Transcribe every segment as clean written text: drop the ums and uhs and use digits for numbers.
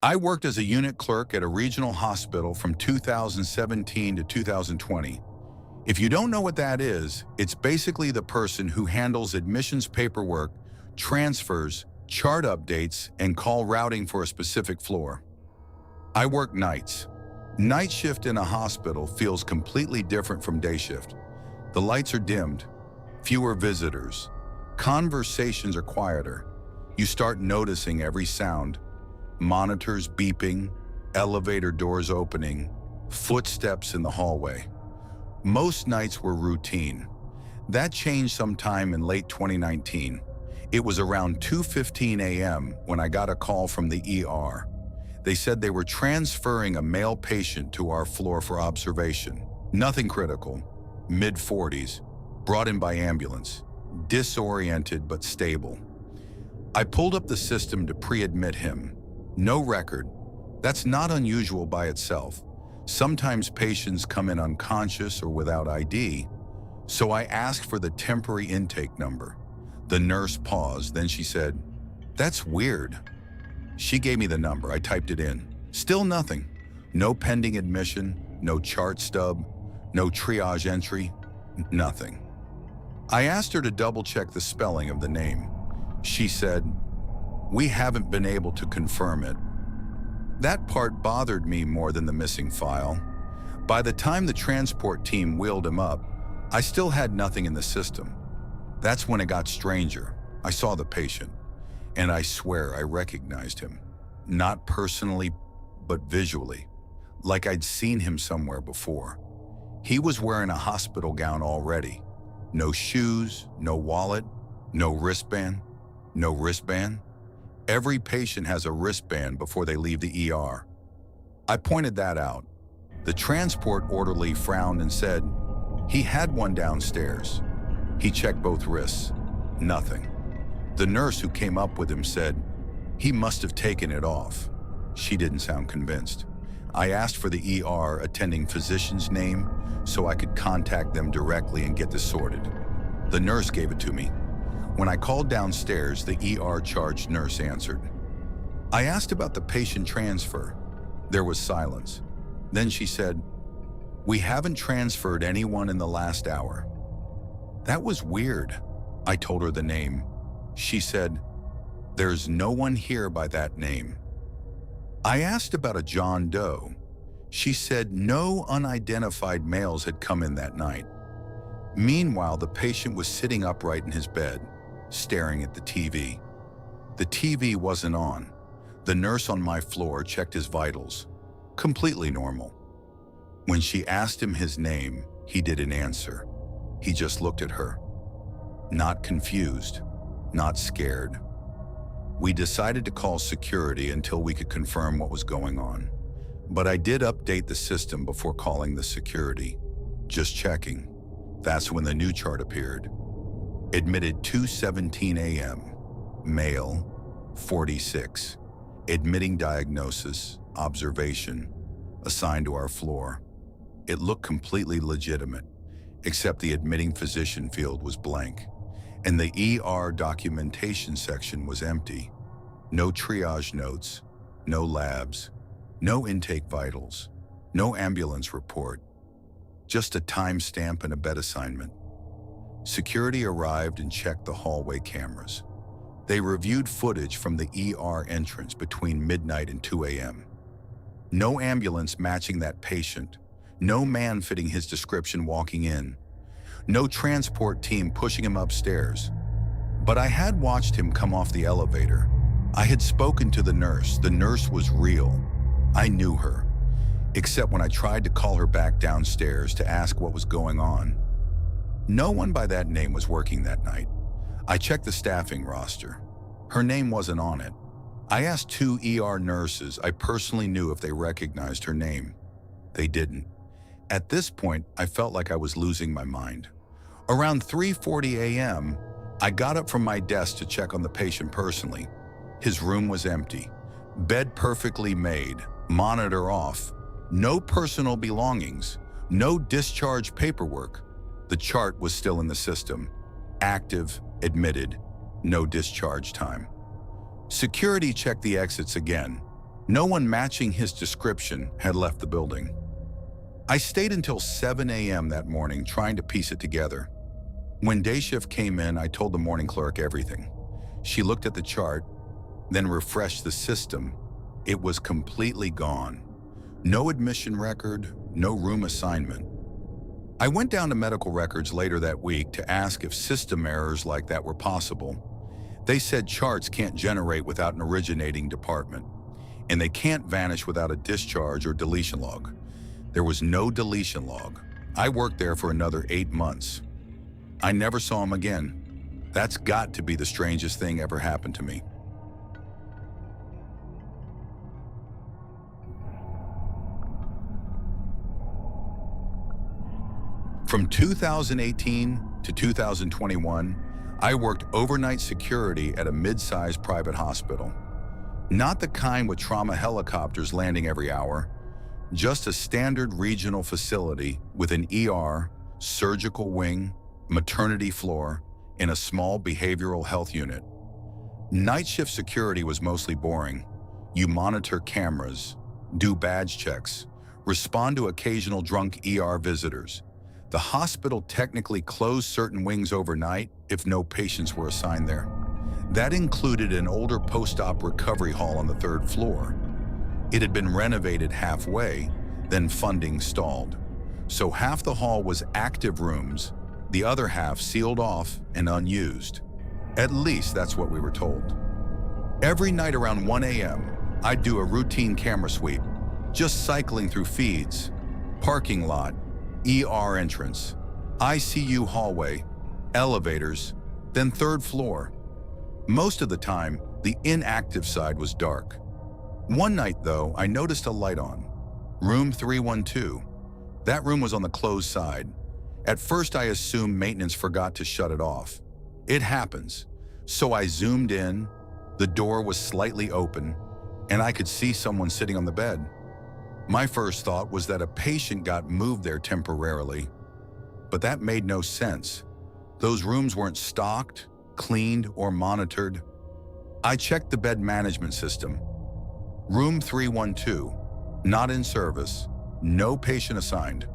I worked as a unit clerk at a regional hospital from 2017 to 2020. If you don't know what that is, it's basically the person who handles admissions paperwork, transfers, chart updates, and call routing for a specific floor. I work nights. Night shift in a hospital feels completely different from day shift. The lights are dimmed, fewer visitors, conversations are quieter. You start noticing every sound: monitors beeping, elevator doors opening, footsteps in the hallway. Most nights were routine. That changed sometime in late 2019. It was around 2:15 a.m. when I got a call from the ER. They said they were transferring a male patient to our floor for observation. Nothing critical, mid-40s, brought in by ambulance, disoriented but stable. I pulled up the system to pre-admit him. No record. That's not unusual by itself. Sometimes patients come in unconscious or without ID, so I asked for the temporary intake number. The nurse paused, then she said, "That's weird." She gave me the number. I typed it in. Still nothing. No pending admission, no chart stub, no triage entry, nothing. I asked her to double-check the spelling of the name. She said, "We haven't been able to confirm it." That part bothered me more than the missing file. By the time the transport team wheeled him up, I still had nothing in the system. That's when it got stranger. I saw the patient, and I swear I recognized him. Not personally, but visually, like I'd seen him somewhere before. He was wearing a hospital gown already. No shoes, no wallet, no wristband. No wristband? Every patient has a wristband before they leave the ER. I pointed that out. The transport orderly frowned and said, "He had one downstairs." He checked both wrists. Nothing. The nurse who came up with him said, "He must have taken it off." She didn't sound convinced. I asked for the ER attending physician's name so I could contact them directly and get this sorted. The nurse gave it to me. When I called downstairs, the ER charge nurse answered. I asked about the patient transfer. There was silence. Then she said, "We haven't transferred anyone in the last hour." That was weird. I told her the name. She said, "There's no one here by that name." I asked about a John Doe. She said no unidentified males had come in that night. Meanwhile, the patient was sitting upright in his bed, staring at the TV. The TV wasn't on. The nurse on my floor checked his vitals. Completely normal. When she asked him his name, he didn't answer. He just looked at her. Not confused, not scared. We decided to call security until we could confirm what was going on. But I did update the system before calling the security. Just checking. That's when the new chart appeared. Admitted 2:17 a.m. Male, 46. Admitting diagnosis, observation, assigned to our floor. It looked completely legitimate, except the admitting physician field was blank, and the ER documentation section was empty. No triage notes, no labs, no intake vitals, no ambulance report. Just a timestamp and a bed assignment. Security arrived and checked the hallway cameras. They reviewed footage from the ER entrance between midnight and 2 a.m. No ambulance matching that patient. No man fitting his description walking in. No transport team pushing him upstairs. But I had watched him come off the elevator. I had spoken to the nurse. The nurse was real. I knew her. Except when I tried to call her back downstairs to ask what was going on. No one by that name was working that night. I checked the staffing roster. Her name wasn't on it. I asked 2 ER nurses I personally knew if they recognized her name. They didn't. At this point, I felt like I was losing my mind. Around 3:40 a.m., I got up from my desk to check on the patient personally. His room was empty. Bed perfectly made, monitor off. No personal belongings, no discharge paperwork. The chart was still in the system. Active, admitted, no discharge time. Security checked the exits again. No one matching his description had left the building. I stayed until 7 a.m. that morning trying to piece it together. When day shift came in, I told the morning clerk everything. She looked at the chart, then refreshed the system. It was completely gone. No admission record, no room assignment. I went down to medical records later that week to ask if system errors like that were possible. They said charts can't generate without an originating department, and they can't vanish without a discharge or deletion log. There was no deletion log. I worked there for another 8 months. I never saw him again. That's got to be the strangest thing ever happened to me. From 2018 to 2021, I worked overnight security at a mid-sized private hospital. Not the kind with trauma helicopters landing every hour, just a standard regional facility with an ER, surgical wing, maternity floor, and a small behavioral health unit. Night shift security was mostly boring. You monitor cameras, do badge checks, respond to occasional drunk ER visitors. The hospital technically closed certain wings overnight if no patients were assigned there. That included an older post-op recovery hall on the 3rd floor. It had been renovated halfway, then funding stalled. So half the hall was active rooms, the other half sealed off and unused. At least that's what we were told. Every night around 1 a.m., I'd do a routine camera sweep, just cycling through feeds, parking lot, ER entrance, ICU hallway, elevators, then 3rd floor. Most of the time, the inactive side was dark. One night, though, I noticed a light on. Room 312. That room was on the closed side. At first, I assumed maintenance forgot to shut it off. It happens. So I zoomed in, the door was slightly open, and I could see someone sitting on the bed. My first thought was that a patient got moved there temporarily, but that made no sense. Those rooms weren't stocked, cleaned, or monitored. I checked the bed management system. Room 312, not in service, no patient assigned.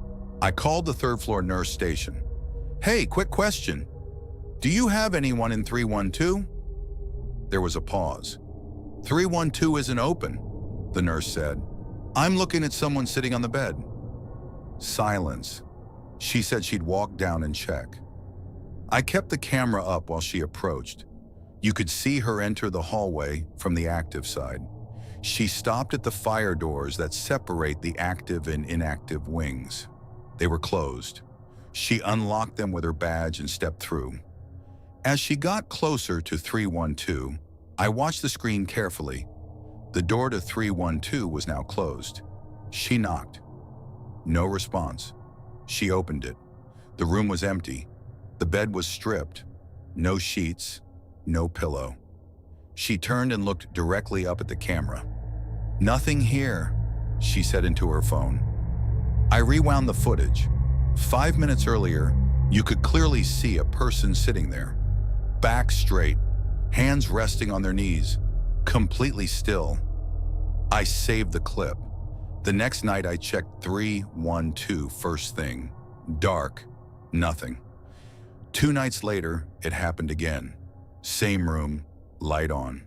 I called the 3rd floor nurse station. Hey, quick question. Do you have anyone in 312? There was a pause. 312 isn't open, the nurse said. I'm looking at someone sitting on the bed. Silence. She said she'd walk down and check. I kept the camera up while she approached. You could see her enter the hallway from the active side. She stopped at the fire doors that separate the active and inactive wings. They were closed. She unlocked them with her badge and stepped through. As she got closer to 312, I watched the screen carefully. The door to 312 was now closed. She knocked. No response. She opened it. The room was empty. The bed was stripped. No sheets, no pillow. She turned and looked directly up at the camera. Nothing here, she said into her phone. I rewound the footage. 5 minutes earlier, you could clearly see a person sitting there. Back straight, hands resting on their knees, completely still. I saved the clip. The next night I checked 312 first thing. Dark, nothing. 2 nights later, it happened again. Same room, light on.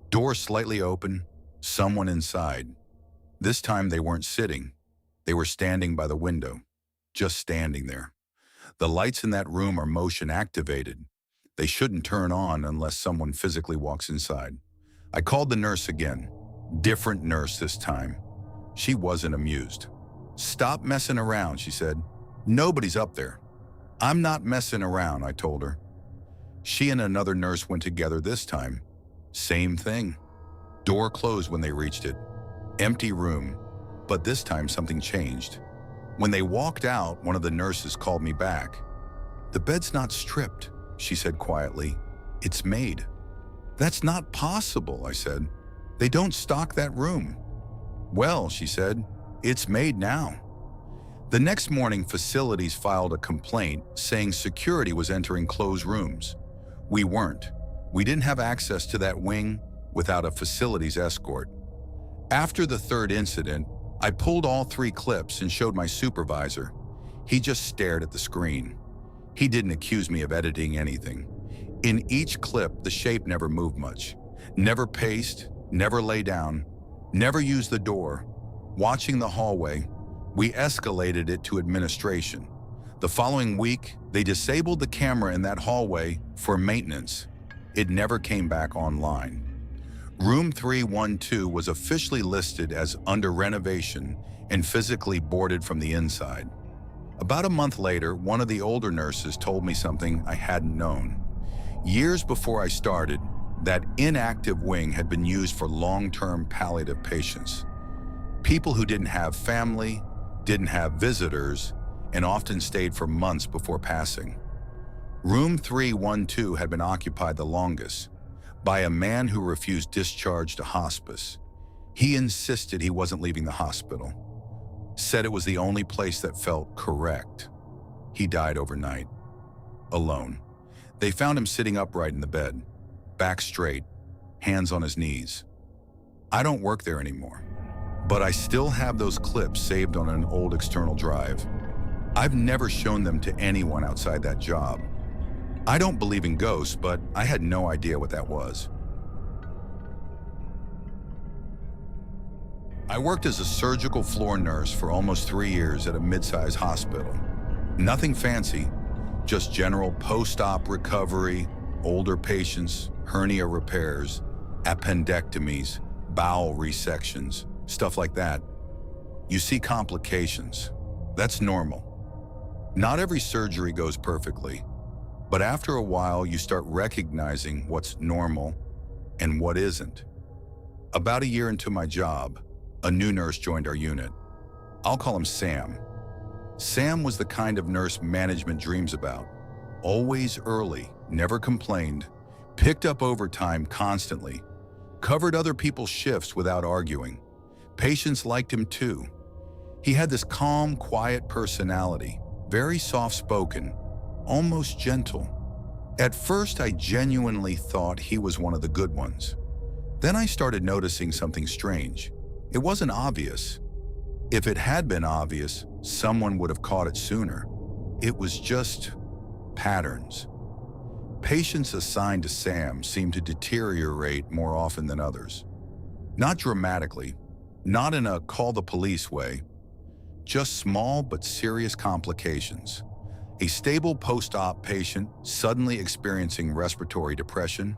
Door slightly open, someone inside. This time they weren't sitting. They were standing by the window, just standing there. The lights in that room are motion activated. They shouldn't turn on unless someone physically walks inside. I called the nurse again. Different nurse this time. She wasn't amused. Stop messing around, she said. Nobody's up there. I'm not messing around, I told her. She and another nurse went together this time. Same thing. Door closed when they reached it. Empty room, but this time something changed. When they walked out, one of the nurses called me back. The bed's not stripped, she said quietly. It's made. That's not possible, I said. They don't stock that room. Well, she said, it's made now. The next morning, facilities filed a complaint saying security was entering closed rooms. We weren't. We didn't have access to that wing without a facilities escort. After the third incident, I pulled all 3 clips and showed my supervisor. He just stared at the screen. He didn't accuse me of editing anything. In each clip, the shape never moved much. Never paced, never lay down, never used the door. Watching the hallway, we escalated it to administration. The following week, they disabled the camera in that hallway for maintenance. It never came back online. Room 312 was officially listed as under renovation and physically boarded from the inside. About a month later, one of the older nurses told me something I hadn't known. Years before I started, that inactive wing had been used for long-term palliative patients. People who didn't have family, didn't have visitors, and often stayed for months before passing. Room 312 had been occupied the longest by a man who refused discharge to hospice. He insisted he wasn't leaving the hospital, said it was the only place that felt correct. He died overnight, alone. They found him sitting upright in the bed, back straight, hands on his knees. I don't work there anymore, but I still have those clips saved on an old external drive. I've never shown them to anyone outside that job. I don't believe in ghosts, but I had no idea what that was. I worked as a surgical floor nurse for almost 3 years at a mid-sized hospital. Nothing fancy, just general post-op recovery, older patients, hernia repairs, appendectomies, bowel resections, stuff like that. You see complications. That's normal. Not every surgery goes perfectly, but after a while you start recognizing what's normal and what isn't. About a year into my job, a new nurse joined our unit. I'll call him Sam. Sam was the kind of nurse management dreams about. Always early, never complained, picked up overtime constantly, covered other people's shifts without arguing. Patients liked him too. He had this calm, quiet personality, very soft-spoken, almost gentle. At first, I genuinely thought he was one of the good ones. Then I started noticing something strange. It wasn't obvious. If it had been obvious, someone would have caught it sooner. It was just patterns. Patients assigned to Sam seemed to deteriorate more often than others. Not dramatically, not in a call the police way, just small but serious complications. A stable post-op patient suddenly experiencing respiratory depression,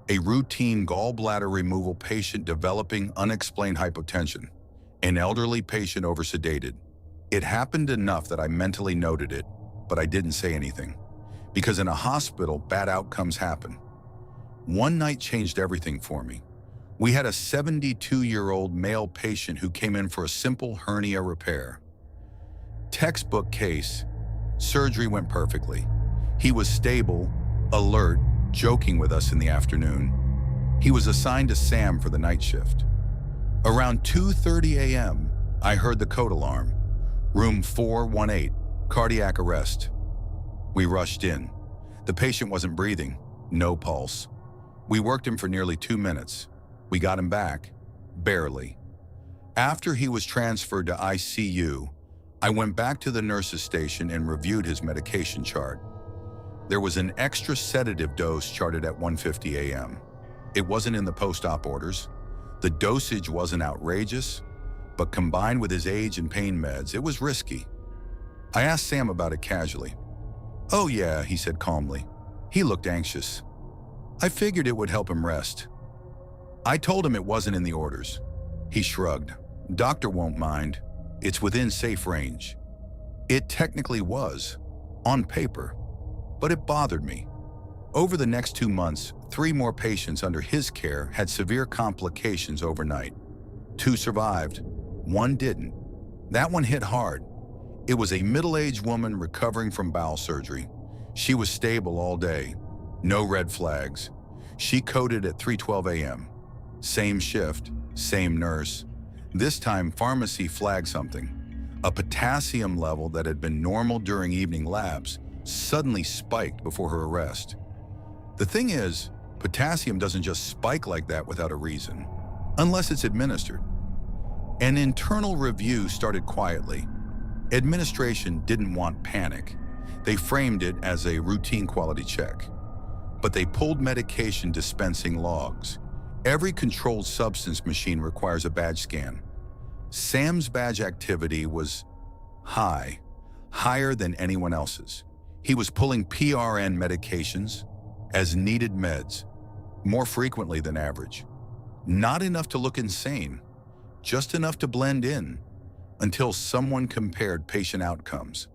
a routine gallbladder removal patient developing unexplained hypotension, an elderly patient oversedated. It happened enough that I mentally noted it, but I didn't say anything. Because in a hospital, bad outcomes happen. One night changed everything for me. We had a 72-year-old male patient who came in for a simple hernia repair. Textbook case. Surgery went perfectly. He was stable, alert, joking with us in the afternoon. He was assigned to Sam for the night shift. Around 2:30 a.m., I heard the code alarm. Room 418, cardiac arrest. We rushed in. The patient wasn't breathing, no pulse. We worked him for nearly 2 minutes. We got him back, barely. After he was transferred to ICU, I went back to the nurse's station and reviewed his medication chart. There was an extra sedative dose charted at 1:50 a.m. It wasn't in the post-op orders. The dosage wasn't outrageous, but combined with his age and pain meds, it was risky. I asked Sam about it casually. "Oh yeah," he said calmly. He looked anxious. I figured it would help him rest. I told him it wasn't in the orders. He shrugged. "Doctor won't mind. It's within safe range." It technically was, on paper, but it bothered me. Over the next 2 months, 3 more patients under his care had severe complications overnight. 2 survived, 1 didn't. That one hit hard. It was a middle-aged woman recovering from bowel surgery. She was stable all day, no red flags. She coded at 3:12 a.m. Same shift, same nurse. This time, pharmacy flagged something. A potassium level that had been normal during evening labs suddenly spiked before her arrest. The thing is, potassium doesn't just spike like that without a reason, unless it's administered. An internal review started quietly. Administration didn't want panic. They framed it as a routine quality check. But they pulled medication dispensing logs. Every controlled substance machine requires a badge scan. Sam's badge activity was high, higher than anyone else's. He was pulling PRN medications as needed meds, more frequently than average. Not enough to look insane, just enough to blend in, until someone compared patient outcomes.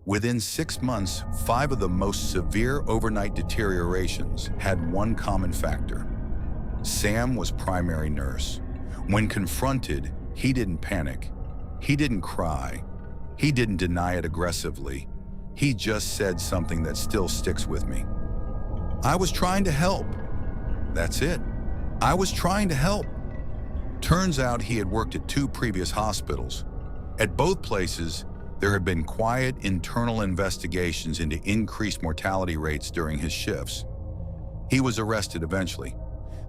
Within 6 months, 5 of the most severe overnight deteriorations had one common factor. Sam was primary nurse. When confronted, he didn't panic. He didn't cry. He didn't deny it aggressively. He just said something that still sticks with me. "I was trying to help." That's it. I was trying to help. Turns out he had worked at 2 previous hospitals. At both places, there had been quiet internal investigations into increased mortality rates during his shifts. He was arrested eventually.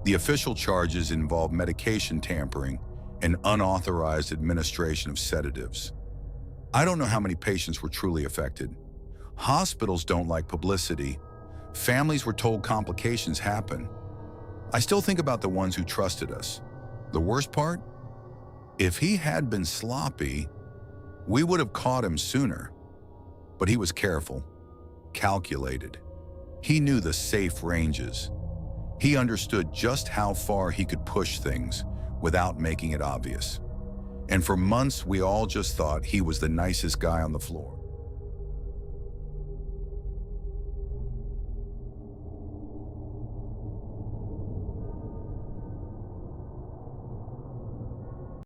The official charges involved medication tampering and unauthorized administration of sedatives. I don't know how many patients were truly affected. Hospitals don't like publicity. Families were told complications happen. I still think about the ones who trusted us. The worst part? If he had been sloppy, we would have caught him sooner. But he was careful, calculated. He knew the safe ranges. He understood just how far he could push things without making it obvious. And for months, we all just thought he was the nicest guy on the floor.